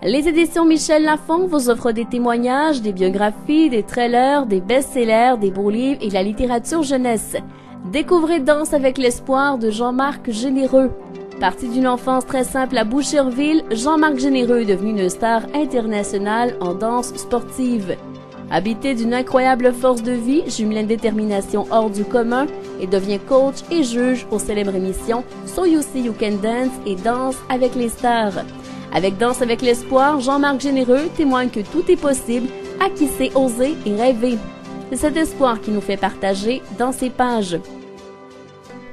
Les éditions Michel Lafon vous offrent des témoignages, des biographies, des trailers, des best-sellers, des beaux livres et de la littérature jeunesse. Découvrez Danse avec l'espoir de Jean-Marc Généreux. Parti d'une enfance très simple à Boucherville, Jean-Marc Généreux est devenu une star internationale en danse sportive. Habité d'une incroyable force de vie, jumelant une détermination hors du commun et devient coach et juge aux célèbres émissions So You See You Can Dance et Danse avec les stars. Avec Danse avec l'espoir, Jean-Marc Généreux témoigne que tout est possible à qui sait oser et rêver. C'est cet espoir qui nous fait partager dans ses pages.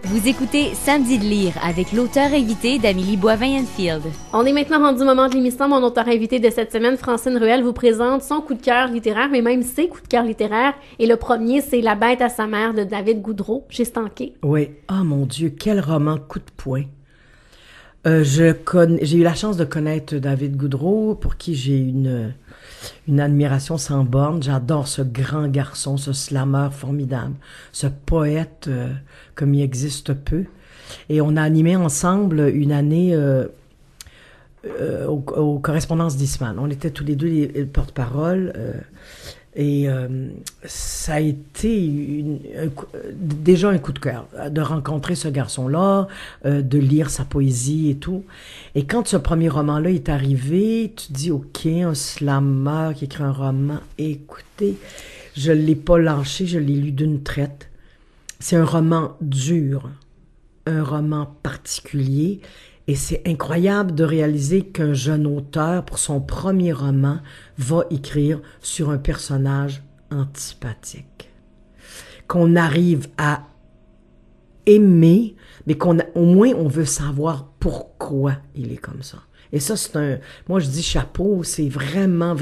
Vous écoutez Samedi de lire avec l'auteur invité d'Amélie Boivin-Enfield. On est maintenant rendu au moment de l'émission. Mon auteur invité de cette semaine, Francine Ruel, vous présente son coup de cœur littéraire, mais même ses coups de cœur littéraires. Et le premier, c'est La bête à sa mère de David Goudreau, chez Stanké. Oui. Oh mon Dieu, quel roman coup de poing. J'ai eu la chance de connaître David Goudreau, pour qui j'ai une admiration sans borne. J'adore ce grand garçon, ce slammer formidable, ce poète comme il existe peu. Et on a animé ensemble une année aux correspondances d'Eastman. On était tous les deux les porte-parole. Et ça a été déjà un coup de cœur de rencontrer ce garçon-là, de lire sa poésie et tout. Et quand ce premier roman-là est arrivé, tu te dis, OK, un slammer qui écrit un roman. Écoutez, je l'ai pas lâché, je l'ai lu d'une traite. C'est un roman dur, un roman particulier. Et c'est incroyable de réaliser qu'un jeune auteur, pour son premier roman, va écrire sur un personnage antipathique. Qu'on arrive à aimer, mais au moins on veut savoir pourquoi il est comme ça. Et ça, moi je dis chapeau, c'est vraiment,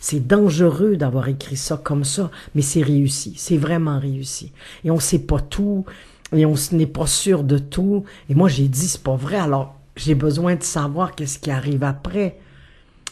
c'est dangereux d'avoir écrit ça comme ça, mais c'est réussi, c'est vraiment réussi. Et on sait pas tout, et on n'est pas sûr de tout. Et moi, j'ai dit, c'est pas vrai, alors j'ai besoin de savoir qu'est-ce qui arrive après.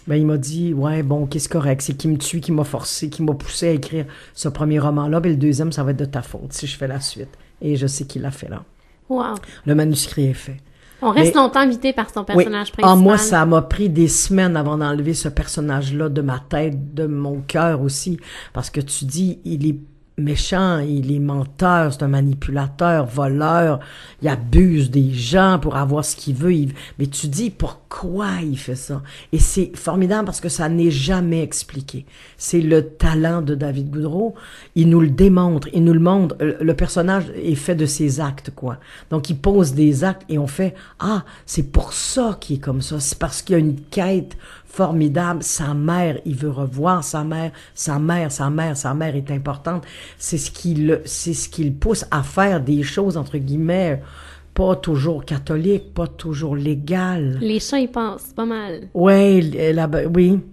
Ben, il m'a dit, ouais, bon, qu'est-ce correct, c'est qui me tue, qui m'a forcé, qui m'a poussé à écrire ce premier roman-là, ben le deuxième, ça va être de ta faute, si je fais la suite. Et je sais qu'il l'a fait là. Wow. Le manuscrit est fait. On reste longtemps invité par son personnage principal. Moi, ça m'a pris des semaines avant d'enlever ce personnage-là de ma tête, de mon cœur aussi, parce que tu dis, il est méchant, il est menteur, c'est un manipulateur, voleur, il abuse des gens pour avoir ce qu'il veut, mais tu dis pourquoi il fait ça. Et c'est formidable parce que ça n'est jamais expliqué. C'est le talent de David Goudreau, il nous le démontre, il nous le montre, le personnage est fait de ses actes, quoi. Donc il pose des actes et on fait, ah, c'est pour ça qu'il est comme ça, c'est parce qu'il y a une quête formidable, sa mère, il veut revoir sa mère est importante. C'est ce qui le pousse à faire des choses, entre guillemets, pas toujours catholiques, pas toujours légales. Les chats y pensent pas mal. Oui,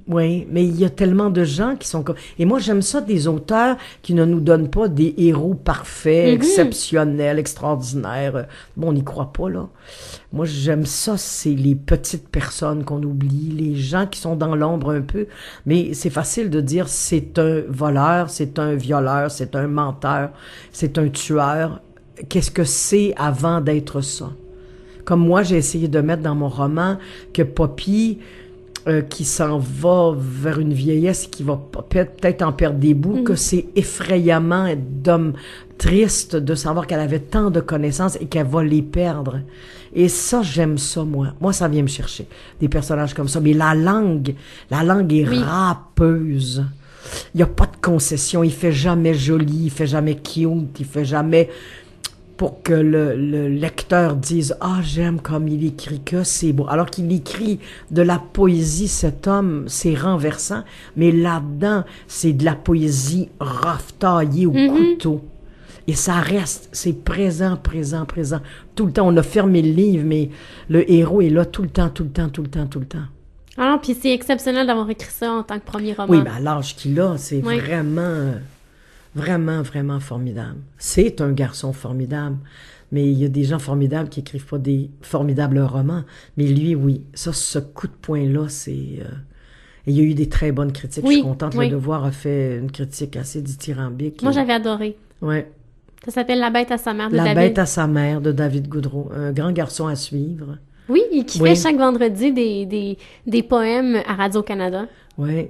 mais il y a tellement de gens qui sont comme... Et moi, j'aime ça des auteurs qui ne nous donnent pas des héros parfaits, exceptionnels, extraordinaires. Bon, on n'y croit pas, là. Moi, j'aime ça, c'est les petites personnes qu'on oublie, les gens qui sont dans l'ombre un peu. Mais c'est facile de dire c'est un voleur, c'est un violeur, c'est un menteur, c'est un tueur. Qu'est-ce que c'est avant d'être ça? Comme moi, j'ai essayé de mettre dans mon roman que Poppy, qui s'en va vers une vieillesse, qui va peut-être en perdre des bouts, que c'est effrayamment d'homme triste de savoir qu'elle avait tant de connaissances et qu'elle va les perdre. Et ça, j'aime ça, moi. Moi, ça vient me chercher, des personnages comme ça. Mais la langue est râpeuse. Il n'y a pas de concession. Il fait jamais joli, il fait jamais cute, il fait jamais... pour que le lecteur dise « Ah, j'aime comme il écrit, que c'est beau ». Alors qu'il écrit de la poésie, cet homme, c'est renversant, mais là-dedans, c'est de la poésie rough, taillée au couteau. Et ça reste, c'est présent. Tout le temps, on a fermé le livre, mais le héros est là tout le temps. Ah non, puis c'est exceptionnel d'avoir écrit ça en tant que premier roman. Oui, ben à l'âge qu'il a, c'est vraiment formidable. C'est un garçon formidable, mais il y a des gens formidables qui écrivent pas des formidables romans. Mais lui, oui. Ça, ce coup de poing-là, c'est... Et il y a eu des très bonnes critiques. Je suis contente. Le Devoir a fait une critique assez dithyrambique. Moi, j'avais adoré. Ouais. Ça s'appelle La bête à sa mère de La bête à sa mère de David Goudreau. Un grand garçon à suivre. Oui, et qui Oui. fait chaque vendredi des poèmes à Radio-Canada. Oui.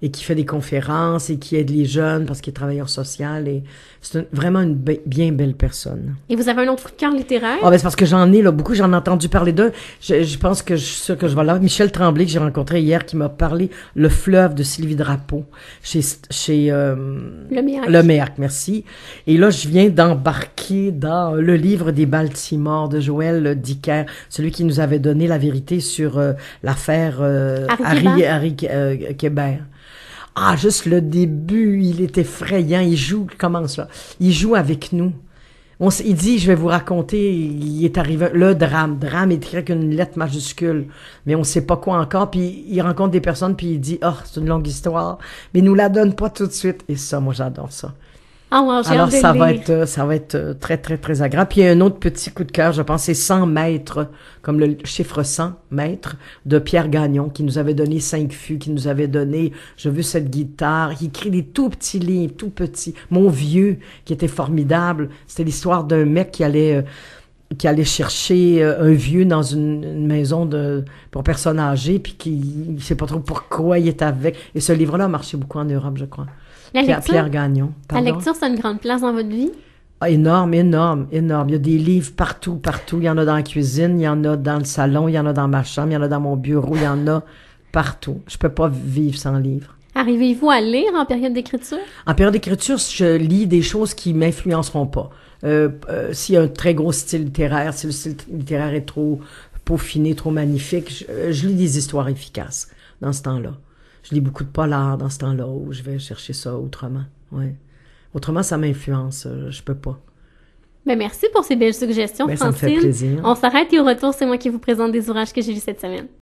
Et qui fait des conférences et qui aide les jeunes parce qu'il est travailleur social et c'est vraiment une bien belle personne. Et vous avez un autre coup de cœur littéraire? Ah ben c'est parce que j'en ai là beaucoup, j'en ai entendu parler d'un. Je pense que je suis sûre que je vais là. Michel Tremblay que j'ai rencontré hier qui m'a parlé Le fleuve de Sylvie Drapeau chez Le Méac, merci. Et là je viens d'embarquer dans le livre des Baltimore de Joël Dicker, celui qui nous avait donné la vérité sur l'affaire Harry Kébert. Ah, juste le début, il est effrayant. Commence là. Il joue avec nous. Il dit, je vais vous raconter, il est arrivé, le drame. Drame est écrit avec une lettre majuscule. Mais on sait pas quoi encore. Puis il rencontre des personnes, puis il dit, c'est une longue histoire. Mais il nous la donne pas tout de suite. Et ça, moi, j'adore ça. Ah, wow, j'ai Alors, hâte de ça va être très, très, très agréable. Puis, il y a un autre petit coup de cœur, je pense, c'est 100 mètres, comme le chiffre 100 mètres, de Pierre Gagnon, qui nous avait donné 5 fûts, qui nous avait donné, je veux cette guitare. Il écrit des tout petits livres, tout petits. Mon vieux, qui était formidable. C'était l'histoire d'un mec qui allait chercher un vieux dans une maison pour personnes âgées, puis il sait pas trop pourquoi il est avec. Et ce livre-là a marché beaucoup en Europe, je crois. Pierre Gagnon. La lecture, c'est une grande place dans votre vie? Ah, énorme, énorme, énorme. Il y a des livres partout. Il y en a dans la cuisine, il y en a dans le salon, il y en a dans ma chambre, il y en a dans mon bureau, il y en a partout. Je peux pas vivre sans livre. Arrivez-vous à lire en période d'écriture? En période d'écriture, je lis des choses qui m'influenceront pas. S'il y a un très gros style littéraire, si le style littéraire est trop peaufiné, trop magnifique, je lis des histoires efficaces dans ce temps-là. Je lis beaucoup de polar dans ce temps-là où je vais chercher ça autrement. Ouais. Autrement, ça m'influence. Je peux pas. Ben merci pour ces belles suggestions, Francine. Ça me fait plaisir. On s'arrête et au retour, c'est moi qui vous présente des ouvrages que j'ai lus cette semaine.